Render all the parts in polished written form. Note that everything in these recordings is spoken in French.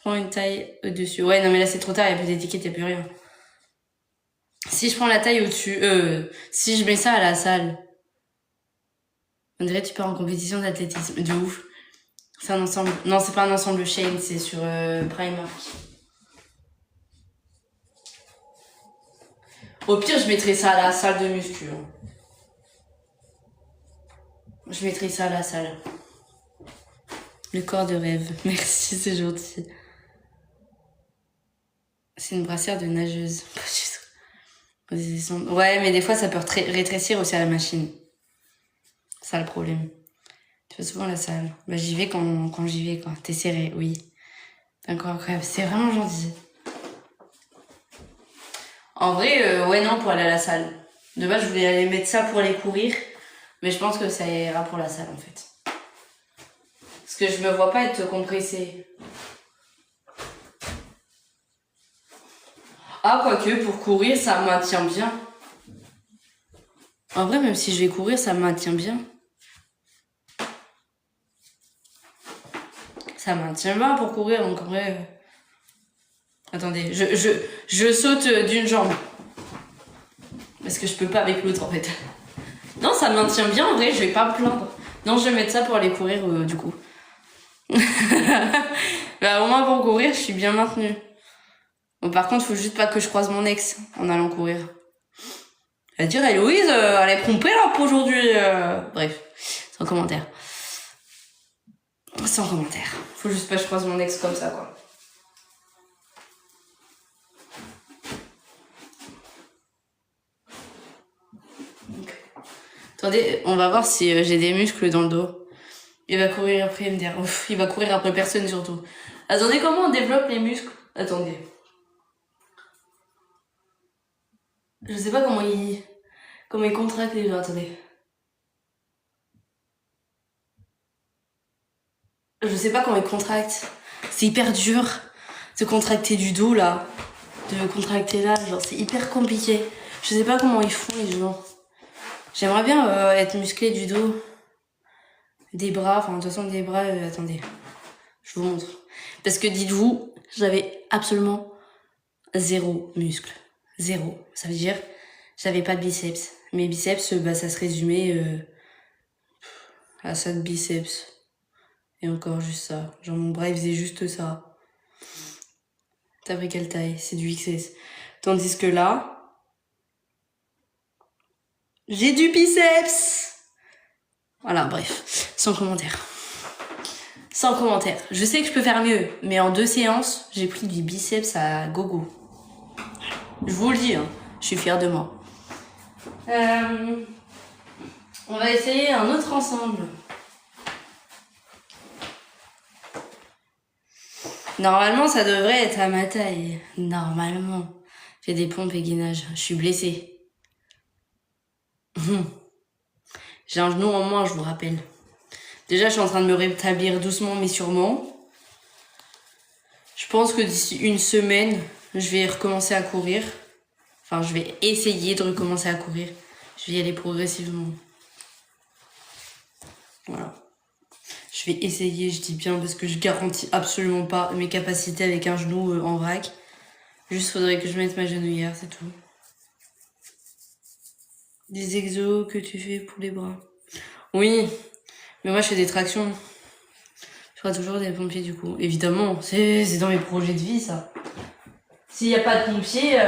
Prends une taille au-dessus. Ouais, non, mais là, c'est trop tard, il n'y a plus d'étiquette, il n'y a plus rien. Si je prends la taille au-dessus, si je mets ça à la salle, on dirait que tu pars en compétition d'athlétisme. De ouf. C'est un ensemble. Non, c'est pas un ensemble Shein, c'est sur Primark. Au pire, je mettrai ça à la salle de muscu. Hein. Je mettrai ça à la salle. Le corps de rêve. Merci, c'est gentil. C'est une brassière de nageuse. Ouais, mais des fois, ça peut rétrécir aussi à la machine. C'est ça le problème. Tu fais souvent la salle. Bah, j'y vais quand j'y vais, quoi. T'es serré, oui. D'accord, incroyable. C'est vraiment gentil. En vrai, ouais, non, pour aller à la salle. De base, je voulais aller mettre ça pour aller courir. Mais je pense que ça ira pour la salle, en fait. Parce que je me vois pas être compressée. Ah, quoique, pour courir, ça me maintient bien. En vrai, même si je vais courir, ça me maintient bien. Ça me maintient bien pour courir, donc en vrai... Attendez, je saute d'une jambe. Parce que je peux pas avec l'autre, en fait. Non, ça me maintient bien, en vrai, je vais pas me plaindre. Non, je vais mettre ça pour aller courir, du coup. Bah, au moins, pour courir, je suis bien maintenue. Bon, par contre, faut juste pas que je croise mon ex en allant courir. Elle va dire, Héloïse, elle est pompée là pour aujourd'hui. Bref, sans commentaire. Sans commentaire. Faut juste pas que je croise mon ex comme ça, quoi. Donc. Attendez, on va voir si j'ai des muscles dans le dos. Il va courir après MDR. Ouf, il va courir après personne surtout. Attendez, comment on développe les muscles? Attendez. Je sais pas comment il contracte les gens. Attendez. Je sais pas comment il contracte. C'est hyper dur de contracter du dos là. De contracter là, genre c'est hyper compliqué. Je sais pas comment ils font les gens. J'aimerais bien être musclé du dos. Des bras, enfin de toute façon des bras, attendez. Je vous montre. Parce que dites-vous, j'avais absolument zéro muscle. Zéro. Ça veut dire, j'avais pas de biceps. Mes biceps, bah ça se résumait à ça de biceps. Et encore juste ça. Genre mon bras il faisait juste ça. T'as pris quelle taille? C'est du XS. Tandis que là, j'ai du biceps. Voilà, bref. Sans commentaire. Sans commentaire. Je sais que je peux faire mieux, mais en 2 séances, j'ai pris du biceps à gogo. Je vous le dis, hein, je suis fière de moi. On va essayer un autre ensemble. Normalement, ça devrait être à ma taille. Normalement. J'ai des pompes et gainage. Je suis blessée. J'ai un genou en moins, je vous rappelle. Déjà, je suis en train de me rétablir doucement mais sûrement. Je pense que d'ici 1 semaine, je vais recommencer à courir. Enfin, je vais essayer de recommencer à courir. Je vais y aller progressivement. Voilà. Je vais essayer, je dis bien, parce que je garantis absolument pas mes capacités avec un genou en vrac. Juste faudrait que je mette ma genouillère, c'est tout. Des exos que tu fais pour les bras. Oui, mais moi je fais des tractions. Je ferai toujours des pompiers du coup. Évidemment, c'est dans mes projets de vie ça. S'il n'y a pas de pompiers,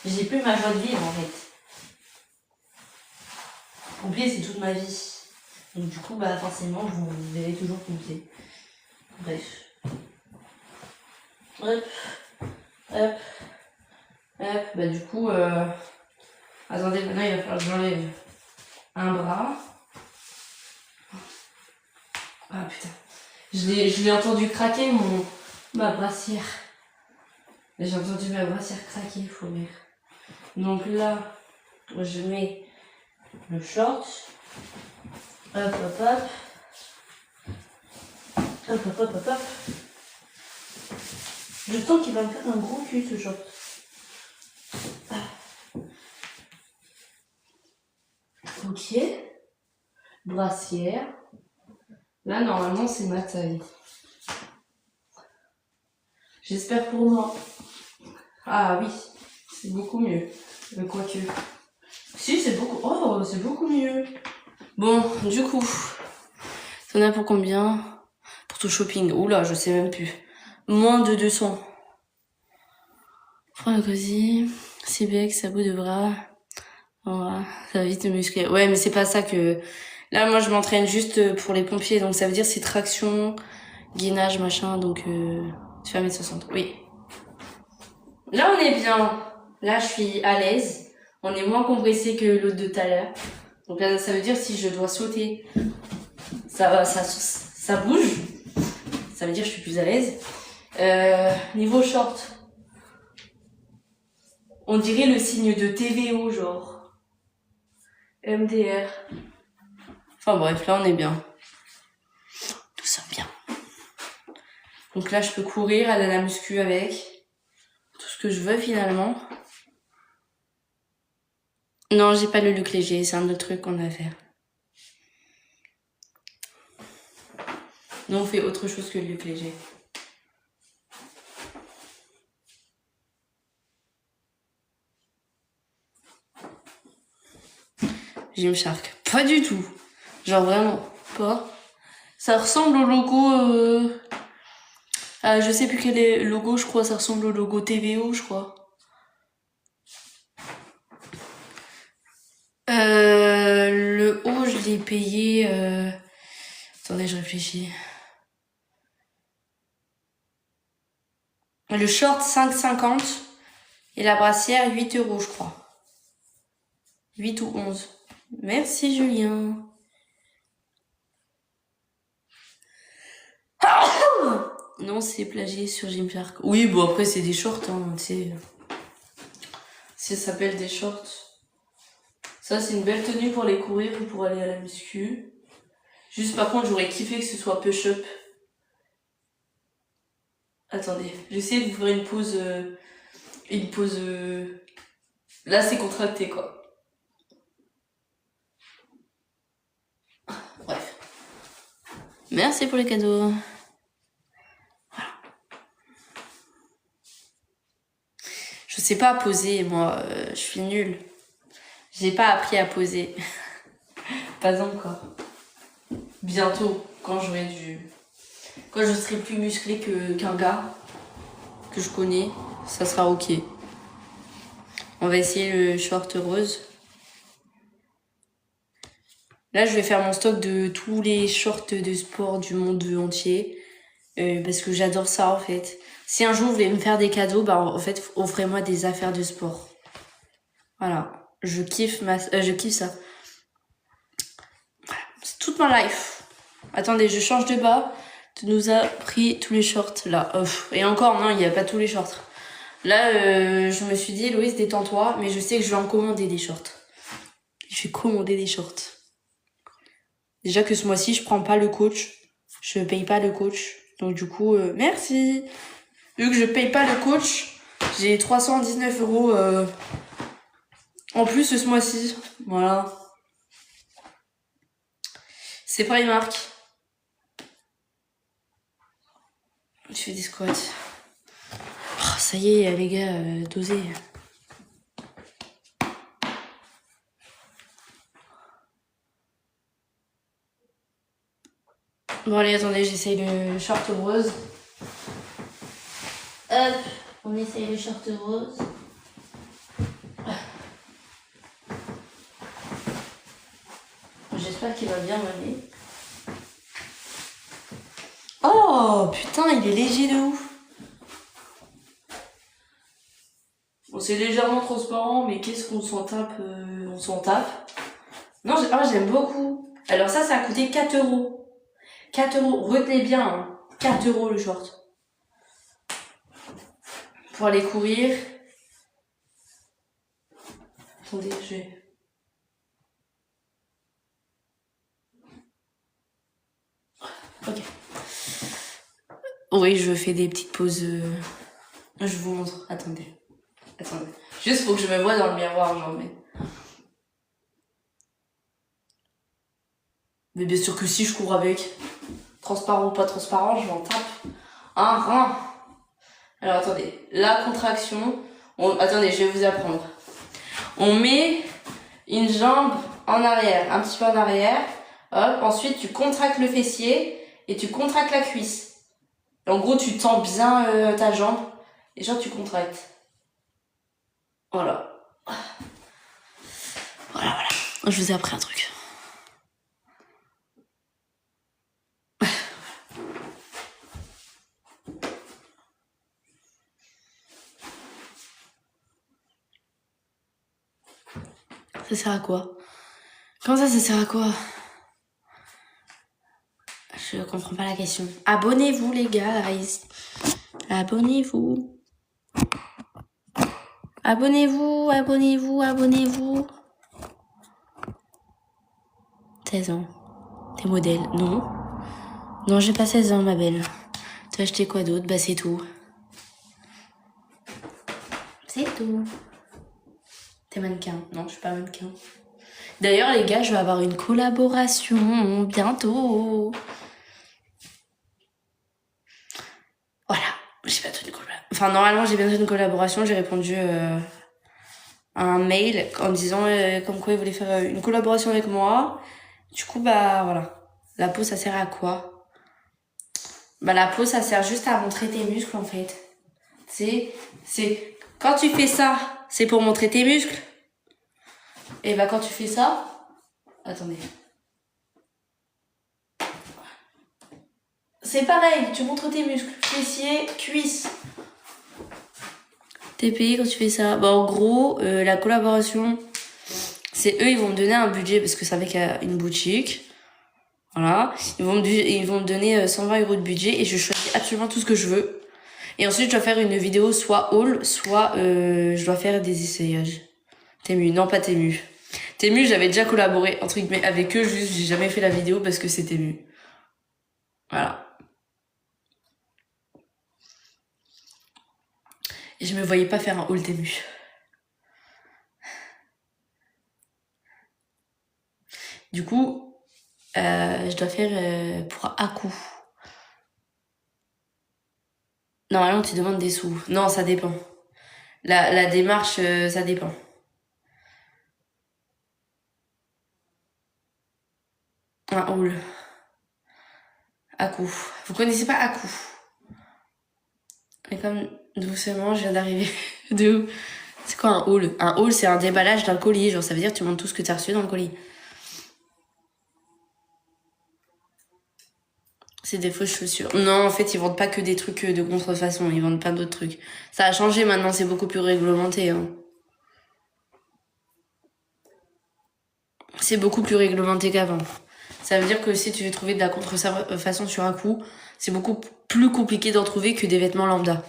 j'ai plus ma joie de vivre en fait. Pompier c'est toute ma vie. Donc du coup, bah forcément, vous verrez toujours pompier. Bref. Hop. Hop. Hop. Bah du coup, attendez, maintenant il va falloir que j'enlève un bras. Ah putain. Je l'ai entendu craquer ma brassière. J'ai entendu ma brassière craquer, faut rire. Donc là, je mets le short. Hop, hop, hop. Hop, hop, hop, hop, hop. Je sens qu'il va me faire un gros cul ce short. Ok. Brassière. Là, normalement, c'est ma taille. J'espère pour moi. Ah oui, c'est beaucoup mieux. Mais quoique. Si, c'est beaucoup. Oh, c'est beaucoup mieux. Bon, du coup, t'en as pour combien? Pour ton shopping. Oula, je sais même plus. Moins de 200. Prends le cosy. Cibec, sabot de bras. Voilà, ça va vite te muscler. Ouais, mais c'est pas ça que... Là, moi, je m'entraîne juste pour les pompiers. Donc, ça veut dire c'est traction, gainage, machin. Donc, tu fais 1m60. Oui. Là, on est bien. Là, je suis à l'aise. On est moins compressé que l'autre de tout à l'heure. Donc là, ça veut dire si je dois sauter, ça bouge. Ça veut dire que je suis plus à l'aise. Niveau short, on dirait le signe de TVO, genre. MDR. Enfin bref, là, on est bien. Tout ça bien. Donc là, je peux courir, aller à la muscu avec. Tout ce que je veux, finalement. Non, j'ai pas le look léger. C'est un autre truc qu'on a à faire. Nous, on fait autre chose que le look léger. Gymshark. Pas du tout. Genre vraiment pas. Ça ressemble au logo... je sais plus quel est le logo, je crois. Ça ressemble au logo TVO, je crois. Le haut, je l'ai payé... Attendez, je réfléchis. Le short, 5,50. Et la brassière, 8 €, je crois. 8 ou 11. Merci, Julien. Non, c'est plagié sur Gymshark. Oui, bon, après, c'est des shorts, hein, tu sais. Ça s'appelle des shorts. Ça, c'est une belle tenue pour aller courir ou pour aller à la muscu. Juste, par contre, j'aurais kiffé que ce soit push-up. Attendez, j'essaie de vous faire une pause... Là, c'est contracté, quoi. Bref. Merci pour les cadeaux. Voilà. Je sais pas poser, moi. Je suis nulle. J'ai pas appris à poser. Pas encore. Bientôt, quand je serai plus musclée qu'un gars que je connais, ça sera ok. On va essayer le short rose. Là, je vais faire mon stock de tous les shorts de sport du monde entier. Parce que j'adore ça, en fait. Si un jour vous voulez me faire des cadeaux, bah, en fait, offrez-moi des affaires de sport. Voilà. Je kiffe ça. Voilà. C'est toute ma life. Attendez, je change de bas. Tu nous as pris tous les shorts, là. Et encore, non, il n'y a pas tous les shorts. Là, je me suis dit, Louise, détends-toi, mais je sais que je vais en commander des shorts. Je vais commander des shorts. Déjà que ce mois-ci, je prends pas le coach. Je paye pas le coach. Donc du coup, merci. Vu que je paye pas le coach, j'ai 319 € en plus ce mois-ci. Voilà. C'est Primark. Je fais des squats. Oh, ça y est, les gars, dosez. Bon allez, attendez, j'essaye le short rose. Hop, on essaye le short rose. J'espère qu'il va bien m'aller. Oh putain, il est léger de ouf. Bon, c'est légèrement transparent, mais qu'est-ce qu'on s'en tape on s'en tape. Non, j'aime beaucoup. Alors ça a coûté 4 €. 4 €, retenez bien, hein. 4 € le short. Pour aller courir. Attendez, je vais... Ok. Oui, je fais des petites pauses. Je vous montre. Attendez. Juste faut que je me voie dans le miroir, genre, mais bien sûr que si je cours avec. Transparent ou pas transparent, je m'en tape. Un rein. Alors attendez, la contraction, attendez, je vais vous apprendre. On met une jambe en arrière, un petit peu en arrière, hop, ensuite tu contractes le fessier et tu contractes la cuisse. Et en gros, tu tends bien ta jambe et genre tu contractes. Voilà. Voilà. Je vous ai appris un truc. Ça sert à quoi? Comment ça sert à quoi? Je comprends pas la question. Abonnez-vous les gars, abonnez-vous. Abonnez-vous. 16 ans. T'es modèle? Non. Non, j'ai pas 16 ans, ma belle. T'as acheté quoi d'autre? Bah, c'est tout. C'est tout. T'es mannequin? Non, je suis pas mannequin. D'ailleurs, les gars, je vais avoir une collaboration bientôt. Voilà. J'ai bientôt une collaboration. Enfin, normalement, j'ai bientôt une collaboration. J'ai répondu à un mail en disant comme quoi ils voulaient faire une collaboration avec moi. Du coup, bah, voilà. La peau, ça sert à quoi? Bah, la peau, ça sert juste à montrer tes muscles, en fait. C'est quand tu fais ça, c'est pour montrer tes muscles. Et bah, quand tu fais ça, attendez. C'est pareil, tu montres tes muscles, fessiers, cuisses. T'es payé quand tu fais ça. Bah, en gros, la collaboration, c'est eux, ils vont me donner un budget parce que c'est avec une boutique. Voilà. Ils vont me donner 120 € de budget et je choisis absolument tout ce que je veux. Et ensuite, je dois faire une vidéo soit haul, soit je dois faire des essayages. Temu, non pas Temu. Temu, j'avais déjà collaboré entre guillemets avec eux, juste j'ai jamais fait la vidéo parce que c'est Temu. Voilà. Et je me voyais pas faire un haul Temu. Du coup, je dois faire pour Aku. Normalement, tu demandes des sous. Non, ça dépend. La démarche, ça dépend. Un haul. Aku. Vous connaissez pas Aku? Et comme doucement, je viens d'arriver. De où? C'est quoi un haul? Un haul, c'est un déballage d'un colis. Genre, ça veut dire que tu montres tout ce que tu as reçu dans le colis. C'est des fausses chaussures. Non, en fait, ils vendent pas que des trucs de contrefaçon. Ils vendent plein d'autres trucs. Ça a changé maintenant, c'est beaucoup plus réglementé. Hein. C'est beaucoup plus réglementé qu'avant. Ça veut dire que si tu veux trouver de la contrefaçon sur un coup, c'est beaucoup plus compliqué d'en trouver que des vêtements lambda.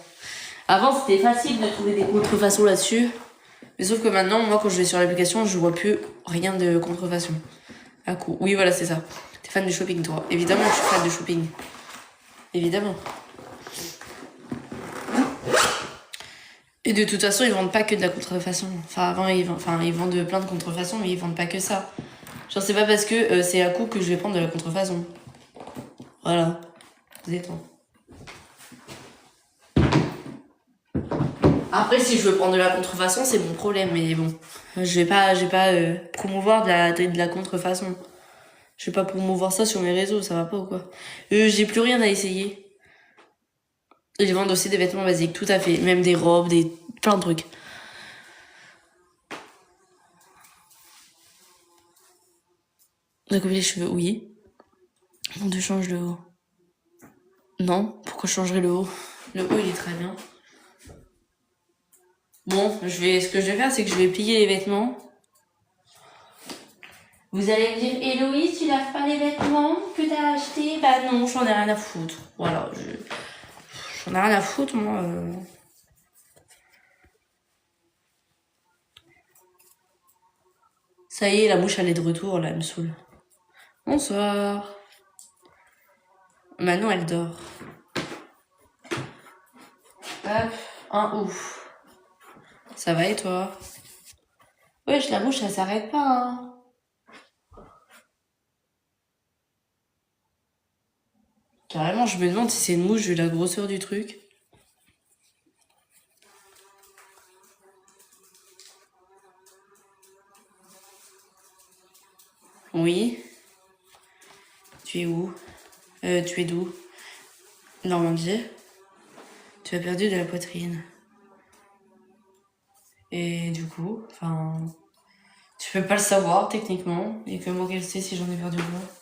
Avant, c'était facile de trouver des contrefaçons là-dessus. Mais sauf que maintenant, moi, quand je vais sur l'application, je vois plus rien de contrefaçon. À coup. Oui, voilà, c'est ça. T'es fan de shopping, toi. Évidemment que je suis fan de shopping. Évidemment. Et de toute façon, ils vendent pas que de la contrefaçon. Enfin, avant, ils vendent plein de contrefaçons, mais ils vendent pas que ça. Genre, c'est pas parce que c'est à coup que je vais prendre de la contrefaçon. Voilà. Détends. Après, si je veux prendre de la contrefaçon, c'est mon problème, mais bon. Je vais pas promouvoir de la contrefaçon. Je vais pas promouvoir ça sur mes réseaux, ça va pas ou quoi? J'ai plus rien à essayer. Ils vendent aussi des vêtements basiques, tout à fait. Même des robes, plein de trucs. De couper les cheveux, oui. On te change le haut. Non, pourquoi je changerais le haut? Le haut, il est très bien. Bon, ce que je vais faire, c'est que je vais plier les vêtements. Vous allez me dire, Héloïse, tu laves pas les vêtements que t'as achetés? Bah non, j'en ai rien à foutre. Voilà, j'en ai rien à foutre, moi. Ça y est, la mouche, elle est de retour, là, elle me saoule. Bonsoir. Manon, elle dort. Hop, un ouf. Ça va et toi? Wesh, la mouche, elle s'arrête pas, hein. Carrément, je me demande si c'est une mouche vu la grosseur du truc. Oui. Tu es où? Tu es d'où? Normandie. Tu as perdu de la poitrine. Et du coup, enfin... Tu peux pas le savoir, techniquement. Et comment qu'elle sait si j'en ai perdu ou pas?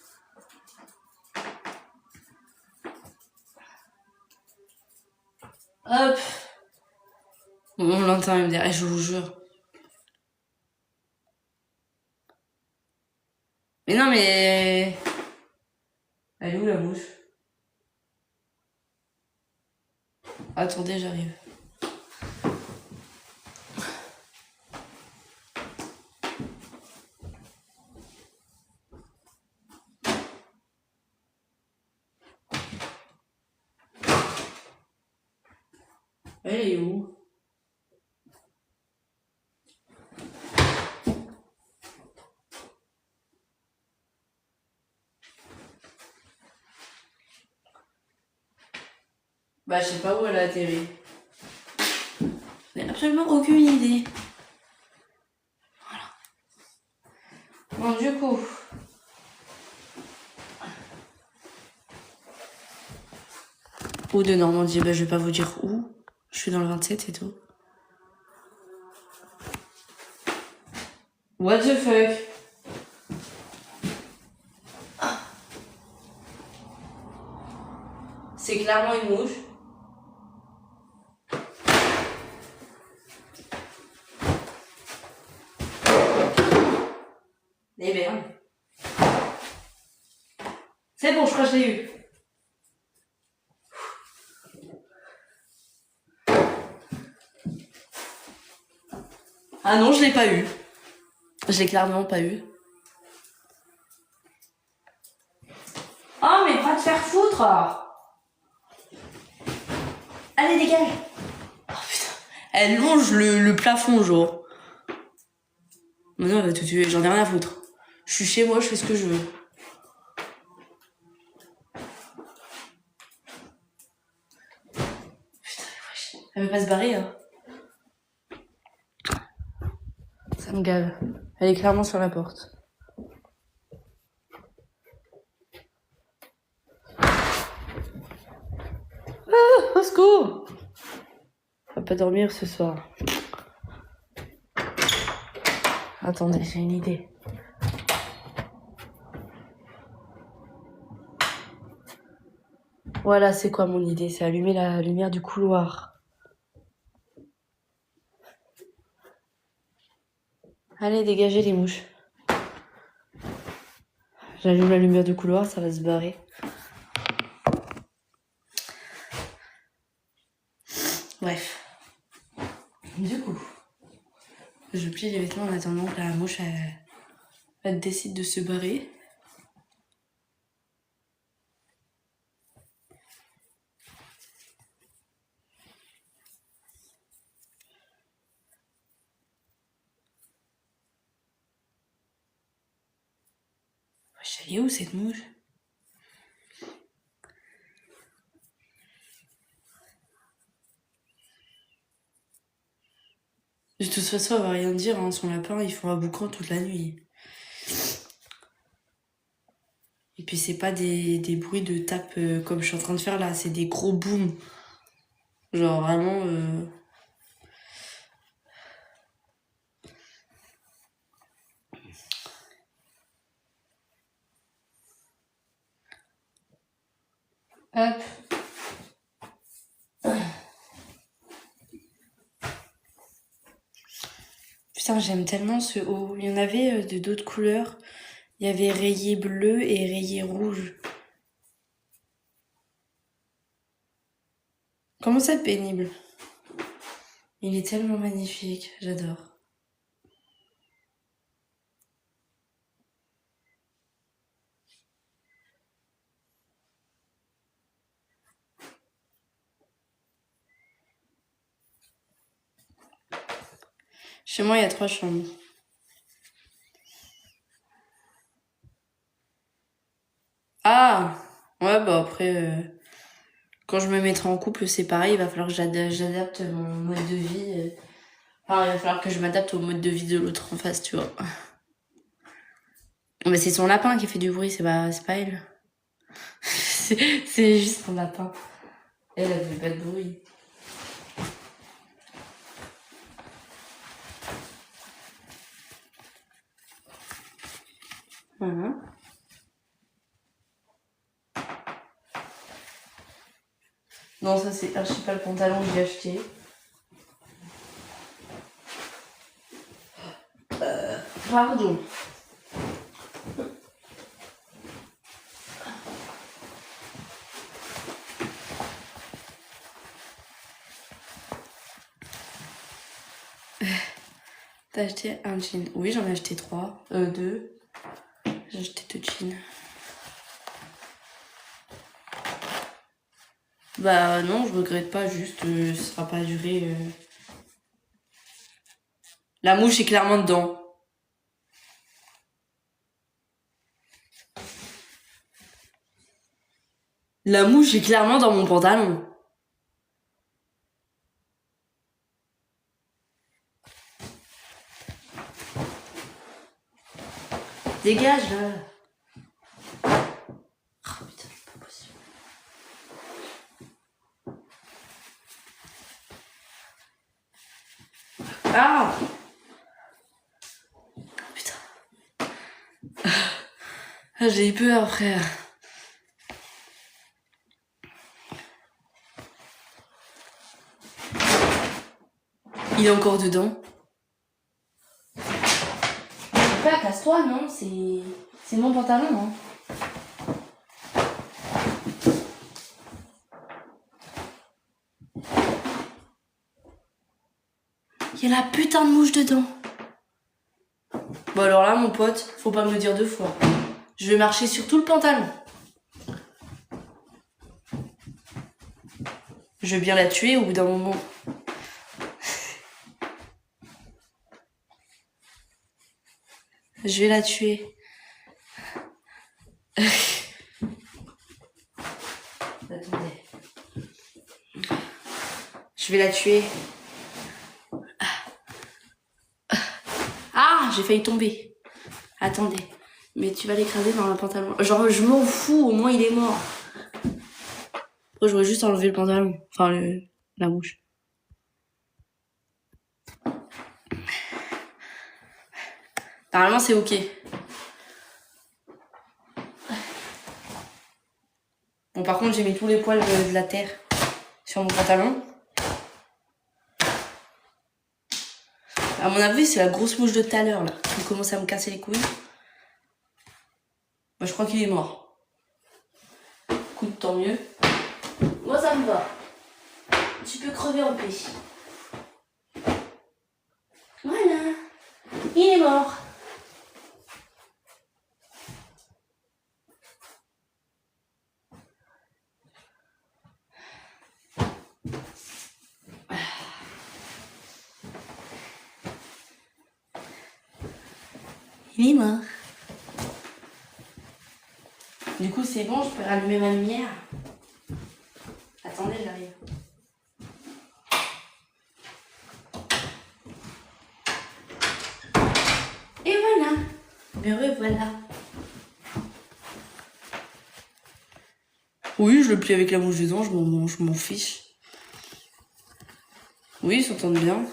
Hop! On l'entend, elle me dit, je vous jure. Mais non, mais... Elle est où la mouche? Attendez, j'arrive. Elle est où? Bah, je sais pas où elle a atterri. J'ai absolument aucune idée. Voilà. Bon, du coup... Où de Normandie? Bah, je vais pas vous dire où. Je suis dans le 27 et tout. What the fuck? C'est clairement une mouche. Eh merde. C'est bon, je crois que je l'ai eu. Ah non, je l'ai pas eu. Je l'ai clairement pas eu. Oh, mais pas te faire foutre! Allez, dégage! Oh putain, elle longe le plafond, genre. Maintenant, elle va tout tuer, j'en ai rien à foutre. Je suis chez moi, je fais ce que je veux. Putain, wesh. Elle veut pas se barrer, hein. Ça me gave. Elle est clairement sur la porte. Ah, au secours! On va pas dormir ce soir. Attendez, j'ai une idée. Voilà, c'est quoi mon idée? C'est allumer la lumière du couloir. Allez, dégagez les mouches. J'allume la lumière du couloir, ça va se barrer. Bref. Du coup, je plie les vêtements en attendant que la mouche elle décide de se barrer. Wesh, elle est où cette mouche? De toute façon, elle va rien dire, hein. Son lapin, il fera boucan toute la nuit. Et puis c'est pas des bruits de tape comme je suis en train de faire là, c'est des gros booms. Genre vraiment... Hop. Putain, j'aime tellement ce haut. Il y en avait de d'autres couleurs. Il y avait rayé bleu et rayé rouge. Comment ça, pénible? Il est tellement magnifique, j'adore. Chez moi, il y a 3 chambres. Ah! Ouais, bah après, quand je me mettrai en couple, c'est pareil, il va falloir que j'adapte mon mode de vie. Enfin, il va falloir que je m'adapte au mode de vie de l'autre en face, tu vois. Mais c'est son lapin qui fait du bruit, c'est pas elle. C'est juste son lapin. Elle fait pas de bruit. Voilà. Non, ça c'est archi pas le pantalon que j'ai acheté. Pardon. T'as acheté un jean? Oui, j'en ai acheté 3. 2. J'ai acheté 2 jeans. Bah non, je regrette pas, juste ça sera pas duré. La mouche est clairement dedans. La mouche est clairement dans mon pantalon. Dégage là. Oh putain, c'est pas possible. Ah putain. Ah, j'ai eu peur, frère. Il est encore dedans. Pas casse-toi, non, c'est mon pantalon, hein. Il y a la putain de mouche dedans. Bon alors là, mon pote, faut pas me le dire 2 fois. Je vais marcher sur tout le pantalon. Je vais bien la tuer au bout d'un moment. Je vais la tuer. Attendez. Je vais la tuer. Ah, j'ai failli tomber. Attendez. Mais tu vas l'écraser dans le pantalon. Genre, je m'en fous, au moins il est mort. Après, j'aurais juste enlevé le pantalon. Enfin, la mouche. Normalement, c'est ok. Bon, par contre, j'ai mis tous les poils de la terre sur mon pantalon. À mon avis, c'est la grosse mouche de tout à l'heure, là, qui commence à me casser les couilles. Moi, je crois qu'il est mort. Écoute, tant mieux. Moi, ça me va. Tu peux crever en paix. Voilà. Il est mort. Il est mort. Du coup, c'est bon, je peux rallumer ma lumière. Attendez, j'arrive. Et voilà. Me revoilà. Oui, je le plie avec la mouche dedans, je m'en fiche. Oui, ils s'entendent bien.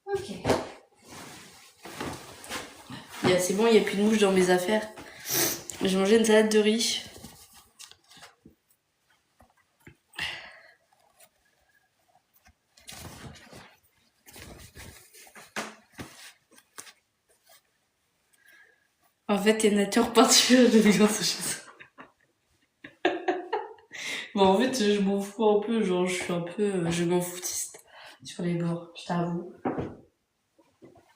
Ok. C'est bon, il n'y a plus de mouches dans mes affaires. J'ai mangé une salade de riz. En fait, t'es nature peinture de violence chez ça. Bon, en fait, je m'en fous un peu, genre, je suis un peu, je m'en foutiste sur les bords, je t'avoue.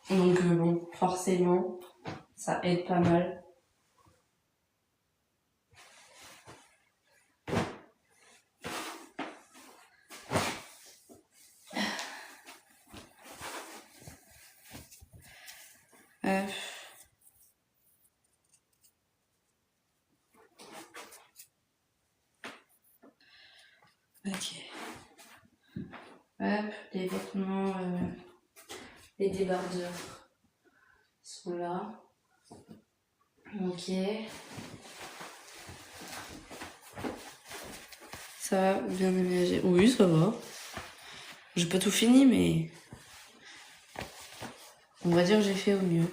Donc, bon, forcément, ça aide pas mal. Hop, les vêtements, les débardeurs sont là. Ok. Ça va, bien aménagé. Oui, ça va. J'ai pas tout fini, mais on va dire que j'ai fait au mieux.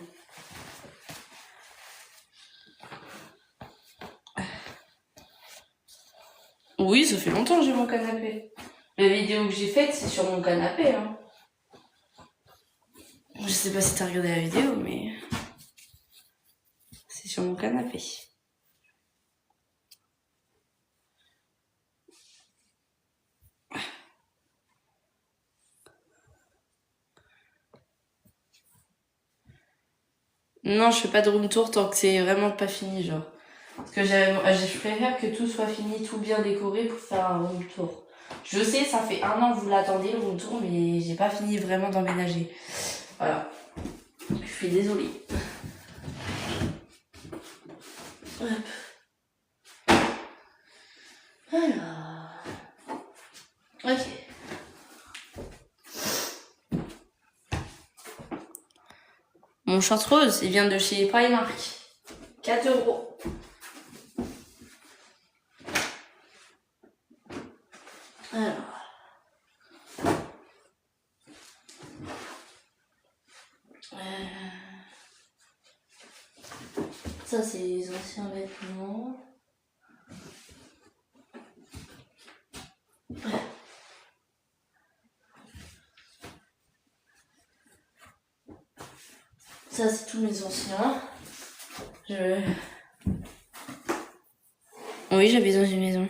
Oui, ça fait longtemps que j'ai mon canapé. La vidéo que j'ai faite, c'est sur mon canapé. Hein. Je sais pas si t'as regardé la vidéo, mais c'est sur mon canapé. Non, je fais pas de room tour tant que c'est vraiment pas fini, genre. Parce que je préfère que tout soit fini, tout bien décoré pour faire un room tour. Je sais, ça fait 1 an que vous l'attendez, le room tour, mais j'ai pas fini vraiment d'emménager. Voilà. Je suis désolée. Hop. Alors. Ok. Mon short rose, il vient de chez Primark. 4 €. Alors. Ça, c'est les anciens vêtements. Ça, c'est tous mes anciens. Oui, j'habite dans une maison.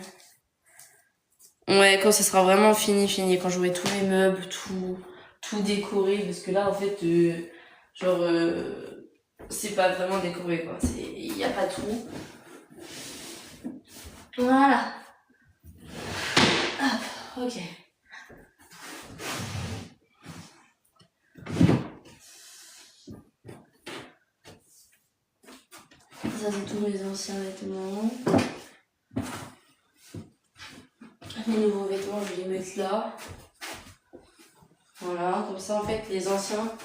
Ouais, quand ça sera vraiment fini, quand j'aurai tous mes meubles, tout décoré, parce que là, en fait, c'est pas vraiment décoré, quoi. Il y a pas tout. Voilà. Hop, ok. Ça, c'est tous mes anciens vêtements. Les nouveaux vêtements, je vais les mettre là. Voilà, comme ça, en fait, les anciens,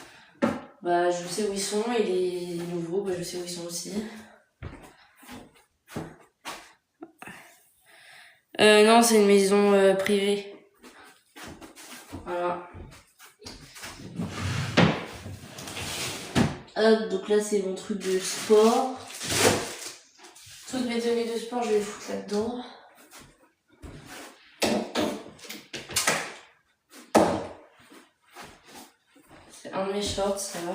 bah, je sais où ils sont, et les nouveaux, bah, je sais où ils sont aussi. Non, c'est une maison privée. Voilà. Hop, donc là, c'est mon truc de sport. Toutes mes tenues de sport, je vais les foutre là-dedans. C'est un de mes shorts, ça va.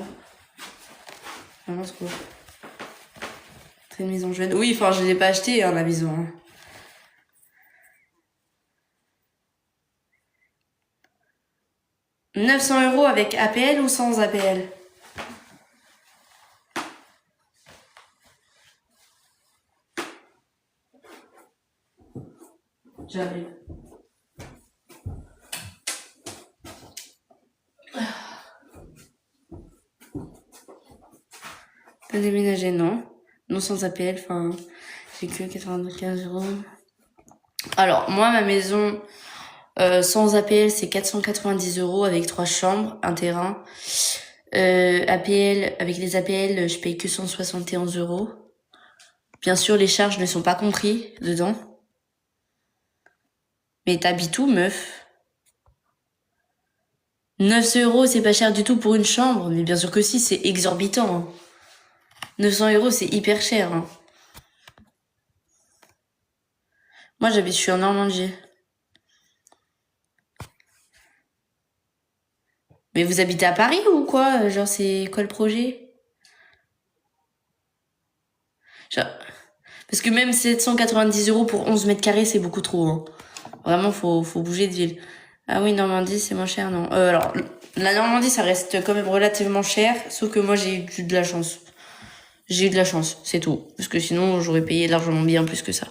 Vraiment trop. Très maison jeune. Oui, enfin, je l'ai pas acheté, hein, la maison. Hein. « 900 € avec APL ou sans APL ?» J'arrive. T'as déménagé, non. Non, sans APL, enfin, j'ai que 95 €. Alors, moi, ma maison, sans APL, c'est 490 € avec 3 chambres, un terrain. APL, avec les APL, je paye que 171 €. Bien sûr, les charges ne sont pas compris dedans. Mais t'habites où, meuf? 900 €, c'est pas cher du tout pour une chambre. Mais bien sûr que si, c'est exorbitant. Hein. 900 €, c'est hyper cher. Hein. Moi, je suis en Normandie. Mais vous habitez à Paris ou quoi? Genre, c'est quoi le projet? Genre... Parce que même 790 € pour 11 mètres carrés, c'est beaucoup trop. Hein. Vraiment, faut bouger de ville. Ah oui, Normandie, c'est moins cher, non. Alors, la Normandie, ça reste quand même relativement cher, sauf que moi, j'ai eu de la chance. J'ai eu de la chance, c'est tout. Parce que sinon, j'aurais payé largement bien plus que ça.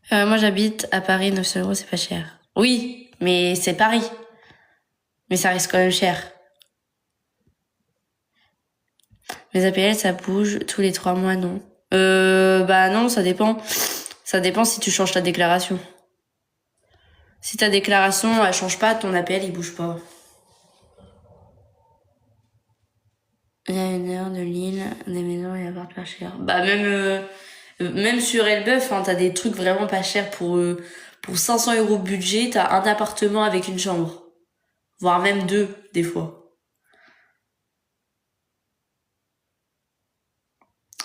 Moi, j'habite à Paris, 900 €, c'est pas cher. Oui, mais c'est Paris. Mais ça reste quand même cher. Les APL, ça bouge tous les 3 mois, non. Bah non, ça dépend. Ça dépend si tu changes ta déclaration. Si ta déclaration, elle change pas, ton APL, il bouge pas. Il y a une heure de Lille, des maisons et appart pas cher. Bah, même sur Elbeuf, hein, t'as des trucs vraiment pas chers pour 500 € budget, t'as un appartement avec une chambre. Voire même 2, des fois.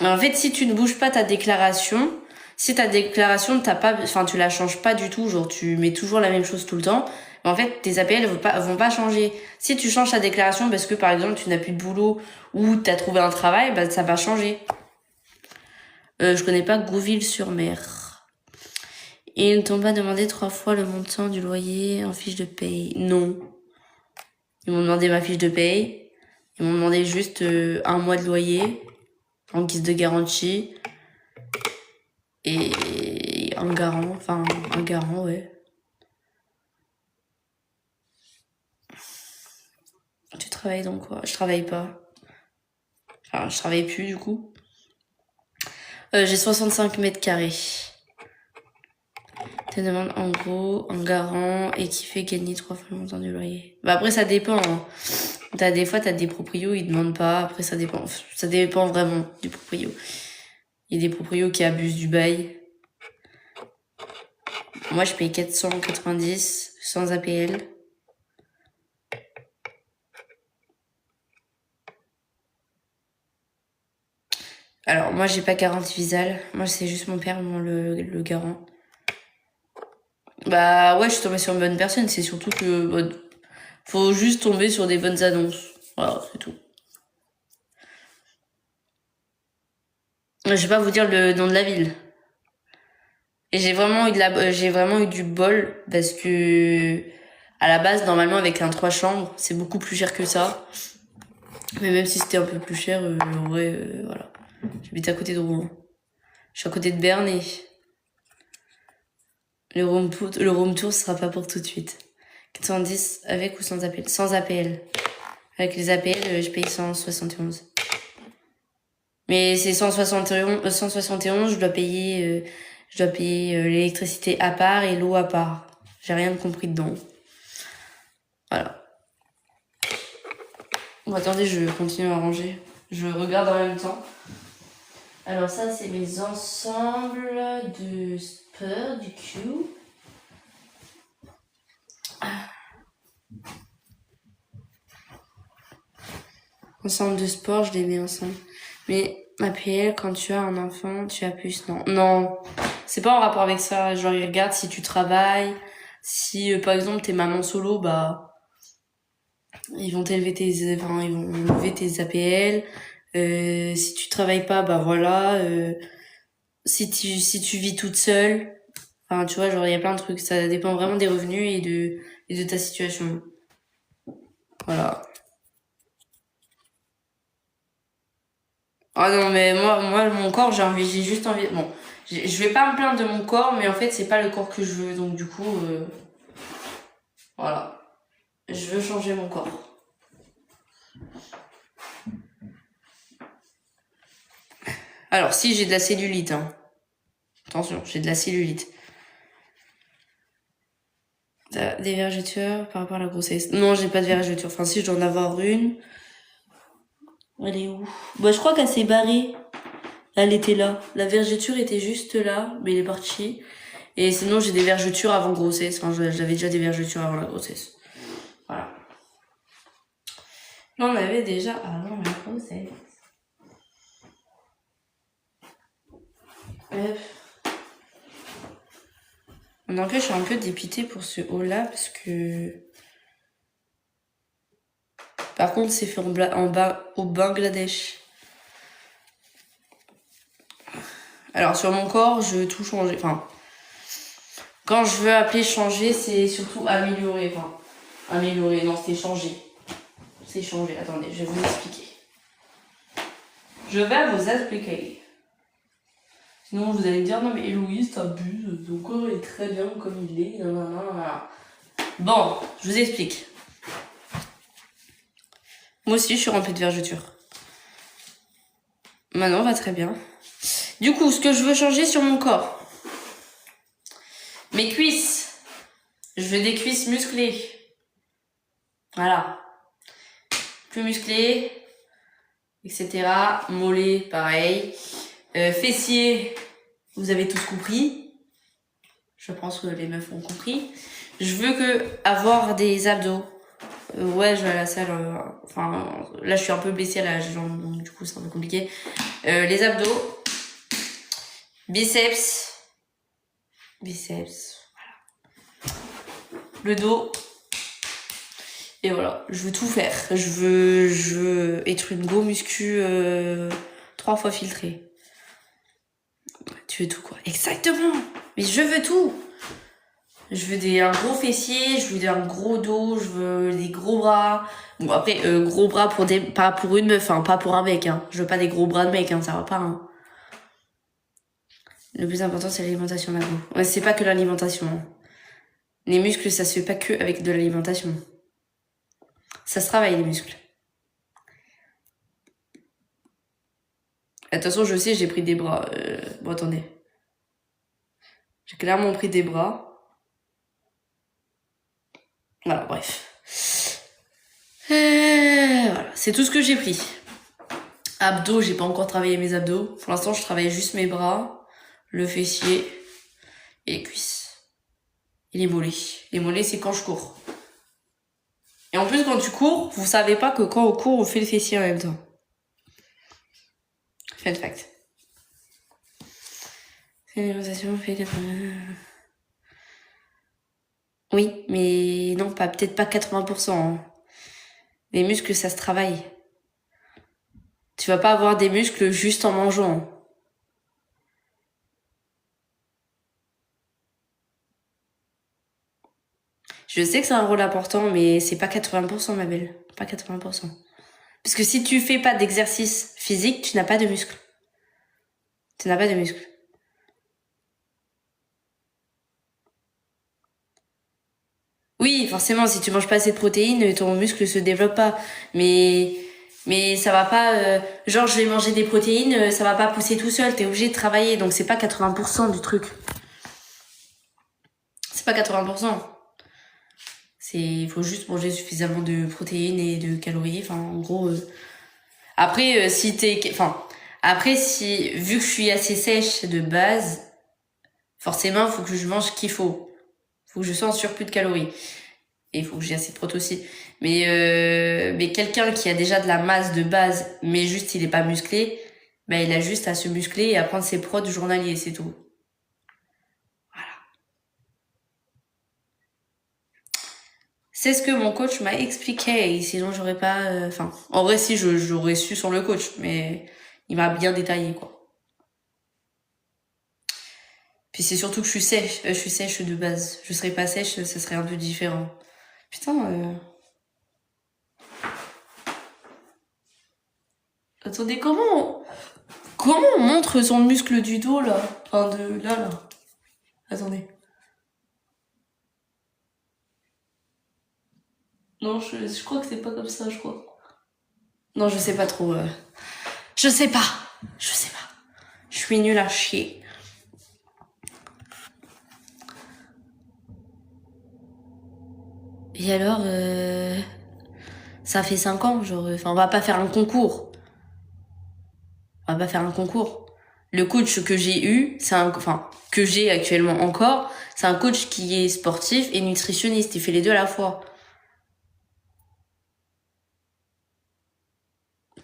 En fait, si tu ne bouges pas ta déclaration, si ta déclaration, tu la changes pas du tout, genre tu mets toujours la même chose tout le temps, en fait, tes APL vont pas changer. Si tu changes ta déclaration parce que, par exemple, tu n'as plus de boulot ou t'as trouvé un travail, bah, ça va changer. Je connais pas Gouville-sur-Mer. Et ils ne t'ont pas demandé 3 fois le montant du loyer en fiche de paye. Non. Ils m'ont demandé ma fiche de paye. Ils m'ont demandé juste 1 mois de loyer en guise de garantie. Et un garant, ouais. Tu travailles donc quoi? Je travaille pas. Enfin, je travaille plus du coup. J'ai 65 mètres carrés. Tu demandes en gros un garant et qui fait gagner 3 fois le montant du loyer. Bah après ça dépend. Hein. Des fois t'as des proprios, ils demandent pas. Après ça dépend. Ça dépend vraiment du proprio. Il y a des proprios qui abusent du bail. Moi je paye 490 sans APL. Alors moi j'ai pas garantie visale. Moi c'est juste mon père, le garant. Bah ouais, je suis tombée sur une bonne personne. C'est surtout que faut juste tomber sur des bonnes annonces. Voilà, c'est tout. Je vais pas vous dire le nom de la ville. Et j'ai vraiment eu du bol parce que à la base, normalement, avec un 3 chambres, c'est beaucoup plus cher que ça. Mais même si c'était un peu plus cher, en vrai, voilà. J'habite à côté de Rouen. Je suis à côté de Berne et le room tour sera pas pour tout de suite. 410 avec ou sans APL? Sans APL. Avec les APL, je paye 171. Mais c'est 171, je dois payer l'électricité à part et l'eau à part. J'ai rien compris dedans. Voilà. Bon, attendez, je continue à ranger. Je regarde en même temps. Alors ça, c'est mes ensembles de sport, du coup. Ensemble de sport, je les mets ensemble. Mais APL, quand tu as un enfant, tu as plus. Non, non. C'est pas en rapport avec ça. Genre, ils regardent si tu travailles. Si, par exemple, t'es maman solo, bah... ils vont élever tes APL. Si tu travailles pas, bah voilà. Si tu vis toute seule, enfin tu vois, genre il y a plein de trucs. Ça dépend vraiment des revenus et de ta situation. Voilà. Ah non mais moi mon corps j'ai juste envie. Bon, je vais pas me plaindre de mon corps, mais en fait c'est pas le corps que je veux, donc du coup voilà. Je veux changer mon corps. Alors si j'ai de la cellulite, hein. Attention, j'ai de la cellulite. T'as des vergetures par rapport à la grossesse? Non, j'ai pas de vergeture. Enfin si, je dois en avoir une. Elle est où? Bah je crois qu'elle s'est barrée. Elle était là. La vergeture était juste là, mais elle est partie. Et sinon j'ai des vergetures avant grossesse. Enfin j'avais déjà des vergetures avant la grossesse. Voilà. Là on avait déjà avant la grossesse. Donc là, je suis un peu dépitée pour ce haut-là parce que... Par contre, c'est fait au Bangladesh. Alors, sur mon corps, je veux tout changer. Enfin, quand je veux appeler changer, c'est surtout améliorer. Enfin, améliorer, non, c'est changer. C'est changer. Attendez, je vais vous expliquer. Je vais vous expliquer. Sinon, vous allez me dire, non mais Héloïse, t'abuses, ton corps est très bien comme il est. Non. Bon, je vous explique. Moi aussi, je suis remplie de vergetures. Maintenant, va très bien. Du coup, ce que je veux changer sur mon corps. Mes cuisses. Je veux des cuisses musclées. Voilà. Plus musclées, etc. Mollets, pareil. Fessiers, vous avez tous compris. Je pense que les meufs ont compris. Je veux avoir des abdos. Ouais, je vais à la salle. Enfin, là, je suis un peu blessée à la jambe, donc du coup, c'est un peu compliqué. Les abdos. Biceps. Voilà. Le dos. Et voilà, je veux tout faire. Je veux être une go muscu 3 fois filtrée. Tu veux tout quoi? Exactement. Mais je veux tout. Je veux un gros fessier, je veux un gros dos, je veux des gros bras. Bon après, gros bras pas pour une meuf, hein, pas pour un mec. Hein. Je veux pas des gros bras de mec, hein, ça va pas. Hein. Le plus important c'est l'alimentation, ma go. Ouais, c'est pas que l'alimentation. Hein. Les muscles, ça se fait pas que avec de l'alimentation. Ça se travaille les muscles. Attention, je sais, j'ai pris des bras. Bon, attendez. J'ai clairement pris des bras. Voilà, bref. Voilà, c'est tout ce que j'ai pris. Abdos, j'ai pas encore travaillé mes abdos. Pour l'instant, je travaille juste mes bras, le fessier et les cuisses. Et les mollets. Les mollets, c'est quand je cours. Et en plus, quand tu cours, vous savez pas que quand on court, on fait le fessier en même temps. Fun fact. Oui, mais non, peut-être pas 80%. Hein. Les muscles, ça se travaille. Tu vas pas avoir des muscles juste en mangeant. Je sais que c'est un rôle important, mais c'est pas 80%, ma belle. Pas 80%. Parce que si tu fais pas d'exercice physique, tu n'as pas de muscles. Tu n'as pas de muscles. Oui, forcément, si tu manges pas assez de protéines, ton muscle se développe pas. Mais ça va pas, genre je vais manger des protéines, ça va pas pousser tout seul, t'es obligé de travailler, donc c'est pas 80% du truc. C'est pas 80%. Il faut juste manger suffisamment de protéines et de calories, enfin, en gros, après, vu que je suis assez sèche de base, forcément, faut que je mange ce qu'il faut. Faut que je sois en surplus de calories. Et il faut que j'ai assez de protéines aussi. Mais quelqu'un qui a déjà de la masse de base, mais juste il est pas musclé, ben il a juste à se muscler et à prendre ses prods journaliers, c'est tout. Voilà. C'est ce que mon coach m'a expliqué, sinon j'aurais pas... en vrai si, j'aurais su sans le coach, mais il m'a bien détaillé, quoi. Puis c'est surtout que je suis sèche de base. Je serais pas sèche, ça serait un peu différent. Putain, Attendez, comment on montre son muscle du dos, là? Enfin, de là. Attendez. Non, je crois que c'est pas comme ça, je crois. Non, je sais pas trop. Je sais pas. Je suis nulle à chier. Et alors, ça fait 5 ans, genre... Enfin, on va pas faire un concours. Le coach que j'ai eu, que j'ai actuellement encore, c'est un coach qui est sportif et nutritionniste. Il fait les deux à la fois.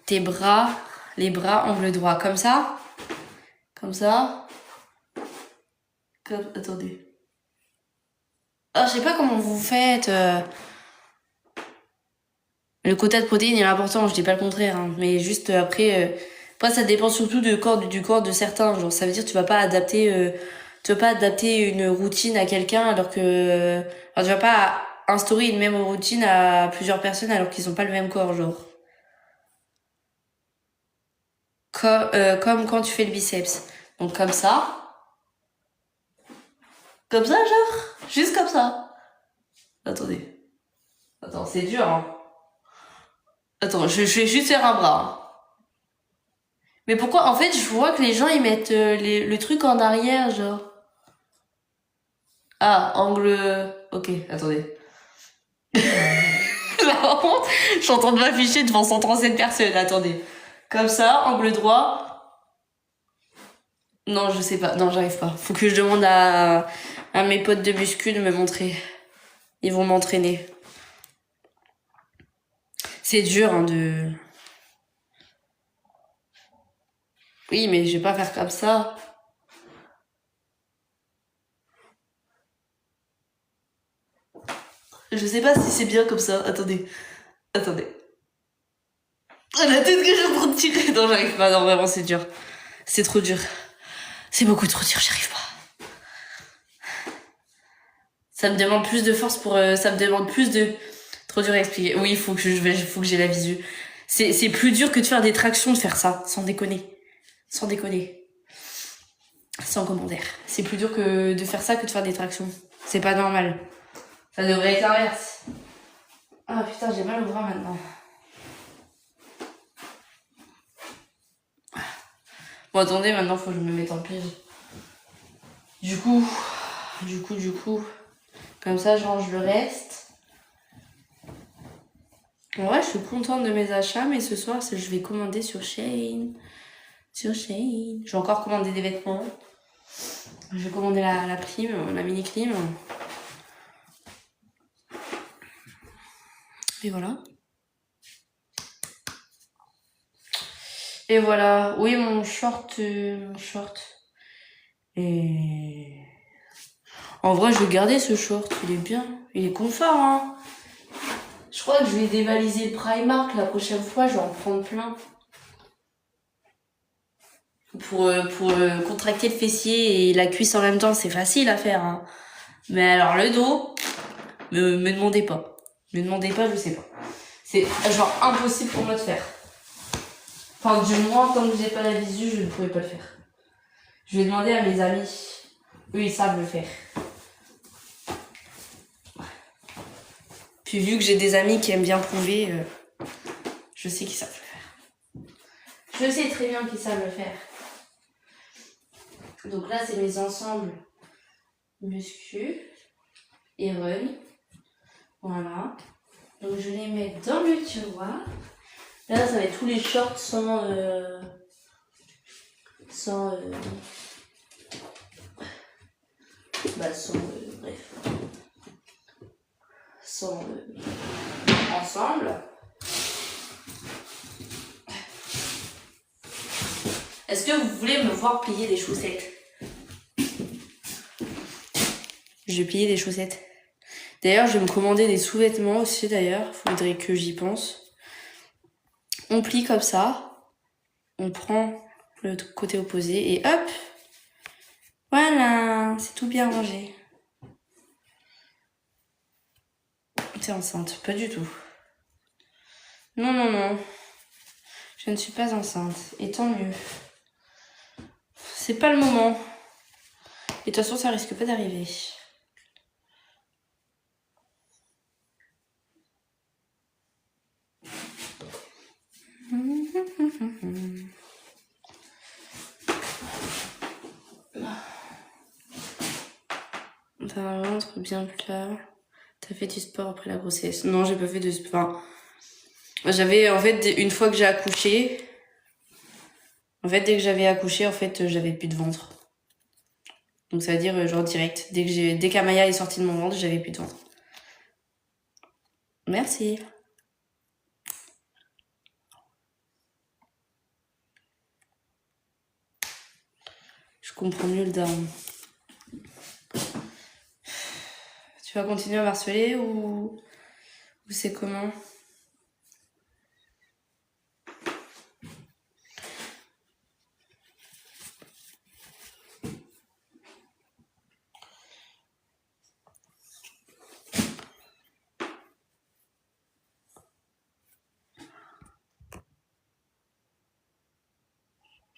Les bras, angle droit, comme ça. Attendez. Ah, je sais pas comment vous faites. Le quota de protéines est important, je dis pas le contraire, hein, mais juste après, ça dépend surtout du corps de certains. Genre, ça veut dire que tu vas pas adapter une routine à quelqu'un alors que, tu vas pas instaurer une même routine à plusieurs personnes alors qu'ils ont pas le même corps, genre. Comme quand tu fais le biceps. Donc comme ça. Comme ça, genre. Juste comme ça. Attendez. Attends, c'est dur, hein. Attends, je vais juste faire un bras. Hein. Mais pourquoi? En fait, je vois que les gens, ils mettent le truc en arrière, genre. Ah, angle... Ok, attendez. La honte, je suis en train de m'afficher devant 137 personnes, attendez. Comme ça, angle droit. Non, je sais pas, non, j'arrive pas. Faut que je demande à mes potes de muscu de me montrer. Ils vont m'entraîner. C'est dur, hein, de... Oui, mais je vais pas faire comme ça. Je sais pas si c'est bien comme ça. Attendez. Attendez. Ah, la tête que j'ai en train de tirer. Non, j'arrive pas. Non, vraiment, c'est dur. C'est trop dur. C'est beaucoup trop dur, j'arrive pas. Ça me demande plus de force pour... ça me demande plus de... Trop dur à expliquer. Oui, faut que j'ai la visu. C'est plus dur que de faire des tractions de faire ça. Sans déconner. Sans déconner. Sans commentaire. C'est plus dur que de faire ça que de faire des tractions. C'est pas normal. Ça devrait être l'inverse. Ah putain, j'ai mal au bras maintenant. Bon, attendez, maintenant faut que je me mette en pige. Du coup, comme ça, je range le reste. Ouais, je suis contente de mes achats, mais ce soir, je vais commander sur Shein. Sur Shein. Je vais encore commander des vêtements. Je vais commander la clim, la mini clim. Et voilà. Et voilà. Oui, mon short. Et... En vrai, je vais garder ce short. Il est bien. Il est confort, hein. Je crois que je vais dévaliser le Primark la prochaine fois. Je vais en prendre plein. Pour contracter le fessier et la cuisse en même temps, c'est facile à faire, hein. Mais alors le dos, me demandez pas. Me demandez pas, je sais pas. C'est genre impossible pour moi de faire. Enfin, du moins, tant que j'ai pas la visu, je ne pouvais pas le faire. Je vais demander à mes amis. Eux, ils savent le faire. Puis vu que j'ai des amis qui aiment bien prouver, je sais qu'ils savent le faire. Je sais très bien qu'ils savent le faire. Donc là, c'est mes ensembles muscu et run. Voilà. Donc je les mets dans le tiroir. Là, ça va être tous les shorts bref. Sans ensemble. Est-ce que vous voulez me voir plier des chaussettes? Je vais plier des chaussettes. D'ailleurs, je vais me commander des sous-vêtements aussi, d'ailleurs. Faudrait que j'y pense. On plie comme ça. On prend le côté opposé et hop! Voilà! C'est tout bien rangé. T'es enceinte? Pas du tout. Non, non, non. Je ne suis pas enceinte. Et tant mieux. C'est pas le moment. Et de toute façon, ça risque pas d'arriver. T'as un ventre bien plat. T'as fait du sport après la grossesse? Non, j'ai pas fait de sport. J'avais, en fait, une fois que j'ai accouché, dès que j'avais accouché, en fait, j'avais plus de ventre. Donc ça veut dire, genre direct. Dès qu'Amaya est sortie de mon ventre, j'avais plus de ventre. Merci. Je comprends mieux le daron. Tu vas continuer à m'harceler ou c'est comment?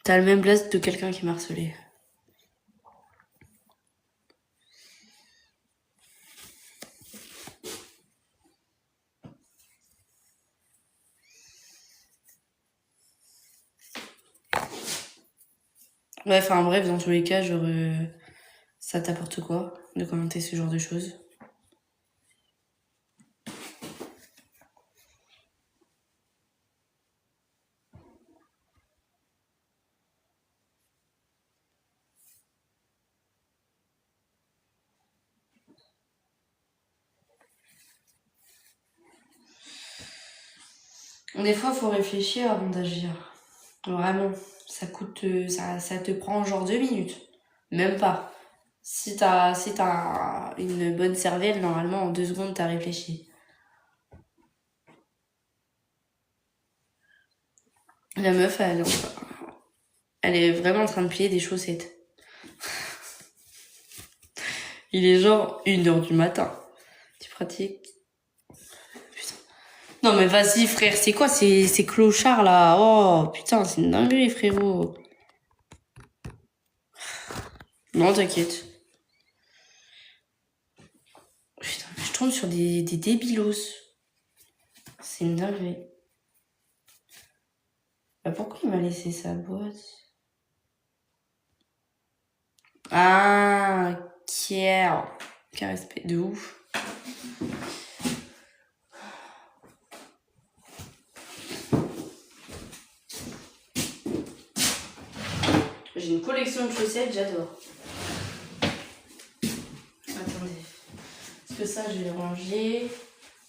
T'as le même blast de quelqu'un qui m'a harcelé. Ouais, enfin bref, dans tous les cas, genre, ça t'apporte quoi de commenter ce genre de choses? Des fois, faut réfléchir avant d'agir. Vraiment. Ça coûte, ça te prend genre 2 minutes. Même pas. Si t'as une bonne cervelle, normalement, en 2 secondes, t'as réfléchi. La meuf, elle est vraiment en train de plier des chaussettes. Il est genre 1h du matin. Tu pratiques? Putain. Non mais vas-y frère, c'est quoi ces clochards là? Oh putain, c'est une dinguerie frérot. Non t'inquiète. Putain, je tombe sur des débilos. C'est une dinguerie. Bah pourquoi il m'a laissé sa boîte? Ah, Kier. Quel respect de ouf. J'ai une collection de chaussettes, j'adore. Attendez. Parce que ça, je vais le ranger.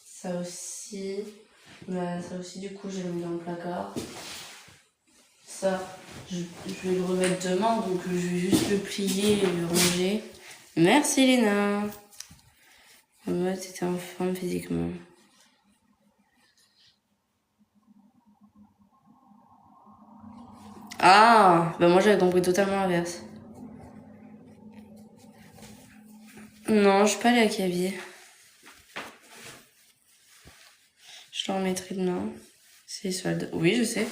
Ça aussi. Bah, ça aussi, du coup, je l'ai mis dans le placard. Ça, je vais le remettre demain, donc je vais juste le plier et le ranger. Merci, Léna. Moi, t'étais en forme physiquement. Ah, bah moi, j'avais compris totalement l'inverse. Non, je suis pas allée à Cavier. Je le remettrai demain. C'est les soldes. Oui, je sais.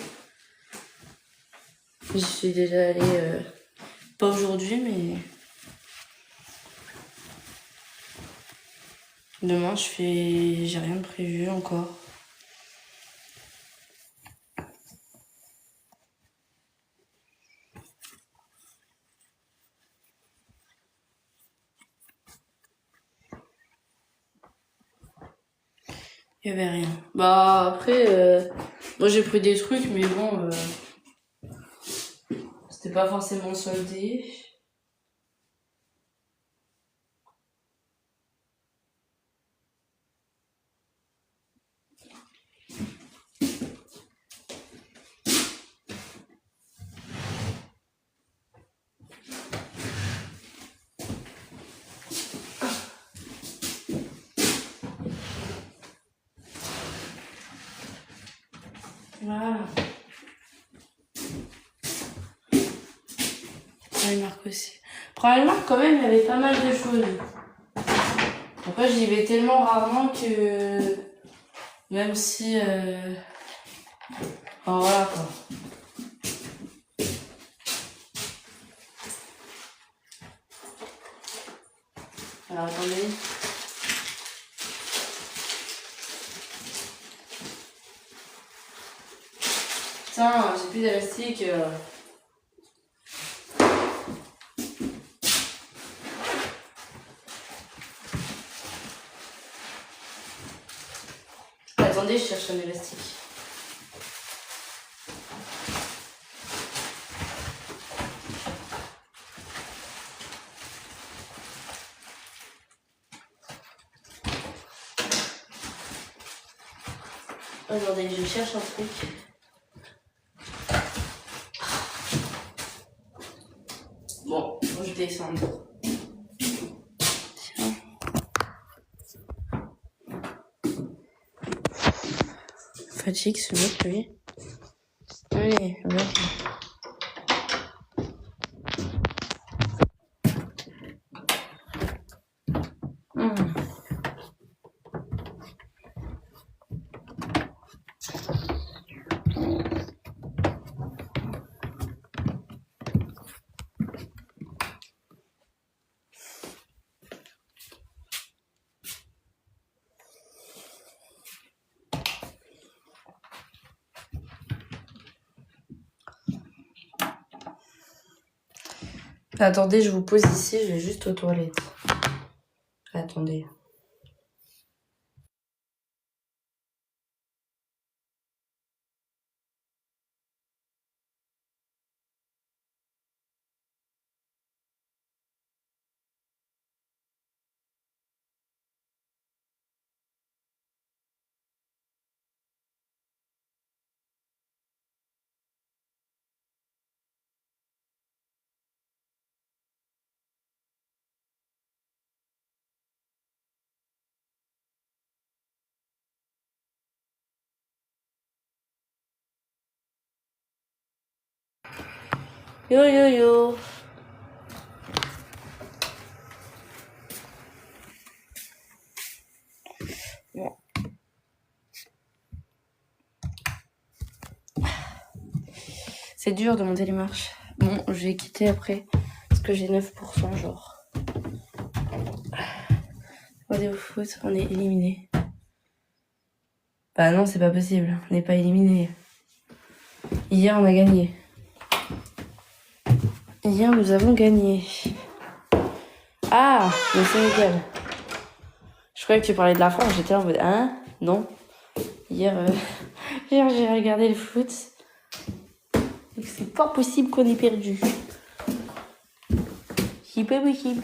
J'y suis déjà allée, pas aujourd'hui, mais demain, j'ai rien de prévu encore. Il y avait rien. Bah, après, moi, j'ai pris des trucs, mais bon, c'était pas forcément soldé. Voilà. Ouais, il marque aussi. Probablement, quand même, il y avait pas mal de choses. Après, j'y vais tellement rarement que même si... Enfin, voilà, quoi. Alors, attendez. Putain, j'ai plus d'élastique. Attendez, je cherche un élastique. Attendez, je cherche un truc. Bon, faut que je descende. Tiens. Fatigue, ce mec, lui. Allez, vas-y. Attendez, je vous pose ici, je vais juste aux toilettes. Attendez. Yo yo yo. C'est dur de monter les marches. Bon, je vais quitter après. Parce que j'ai 9% genre. On est au foot, on est éliminé. Bah non, c'est pas possible. On n'est pas éliminé. Hier, on a gagné. Hier, nous avons gagné. Ah, le Sénégal. Je croyais que tu parlais de la France. J'étais en mode, hein? Non. Hier, hier j'ai regardé le foot. Et c'est pas possible qu'on ait perdu. C'est pas possible.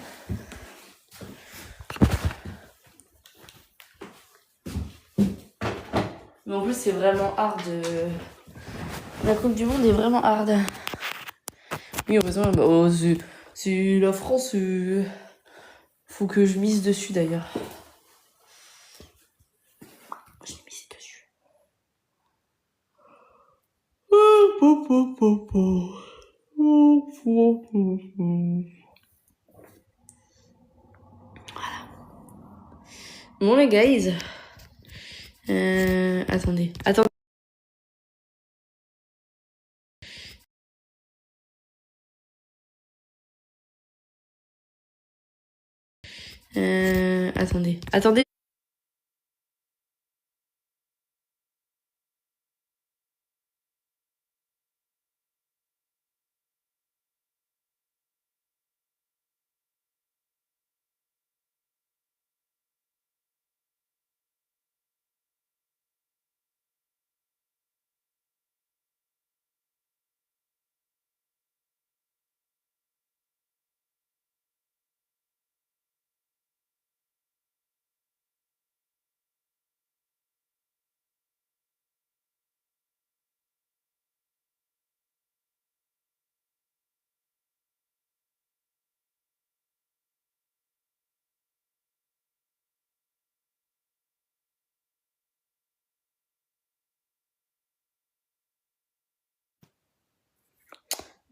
Mais en plus, c'est vraiment hard. La Coupe du Monde est vraiment hard. Oui, heureusement, bah, oh, c'est la France. Faut que je mise dessus d'ailleurs. Je l'ai misé dessus. Voilà. Bon les guys. Attendez. Attendez. Attendez. Attendez.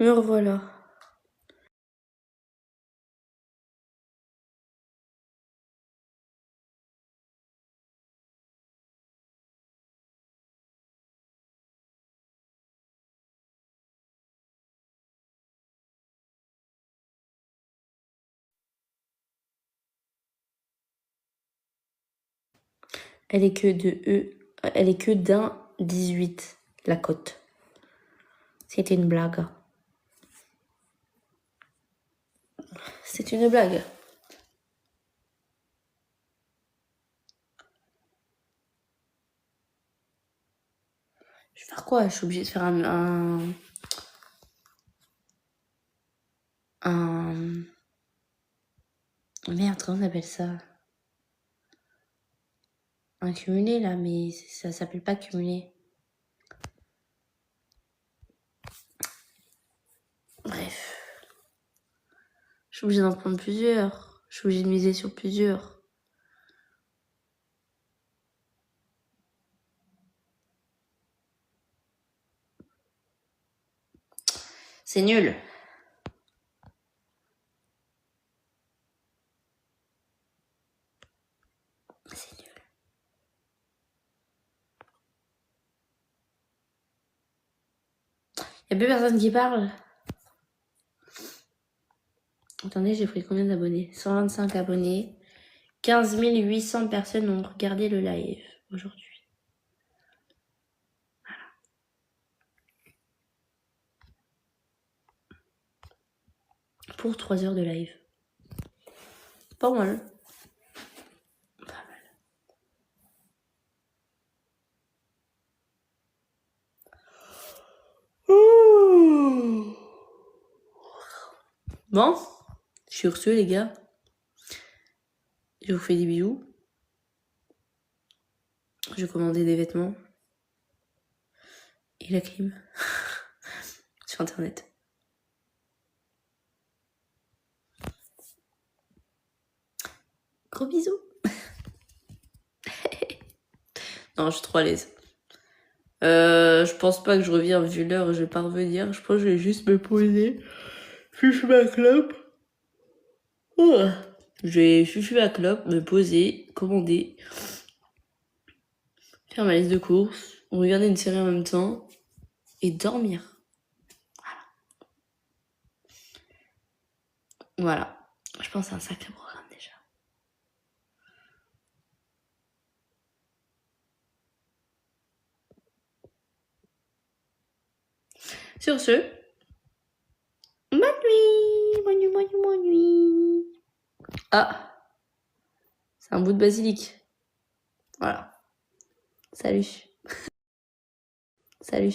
Me revoilà. Elle est que de elle est que d'un 18, la cote. C'était une blague. C'est une blague. Je vais faire quoi? Je suis obligée de faire un... Merde, comment on appelle ça? Un cumulé là, mais ça s'appelle pas cumulé. Bref. Je suis obligée d'en prendre plusieurs. Je suis obligée de miser sur plusieurs. C'est nul. C'est nul. Y'a plus personne qui parle. Attendez, j'ai pris combien d'abonnés? 125 abonnés. 15 800 personnes ont regardé le live aujourd'hui. Voilà. Pour 3 heures de live. Pas mal. Pas mal. Bon, sur ce les gars, je vous fais des bisous. Je vais commander des vêtements. Et la clim. Sur internet. Gros bisous. Non, je suis trop à l'aise. Je pense pas que je reviens vu l'heure, je vais pas revenir. Je pense que je vais juste me poser, fumer ma clope. Oh. Je vais fumer ma clope, me poser, commander, faire ma liste de courses, regarder une série en même temps et dormir. Voilà. Je pense que c'est un sacré programme déjà. Sur ce, bonne nuit, bonne nuit, bonne nuit, bonne nuit. Ah, c'est un bout de basilic. Voilà. Salut. Salut.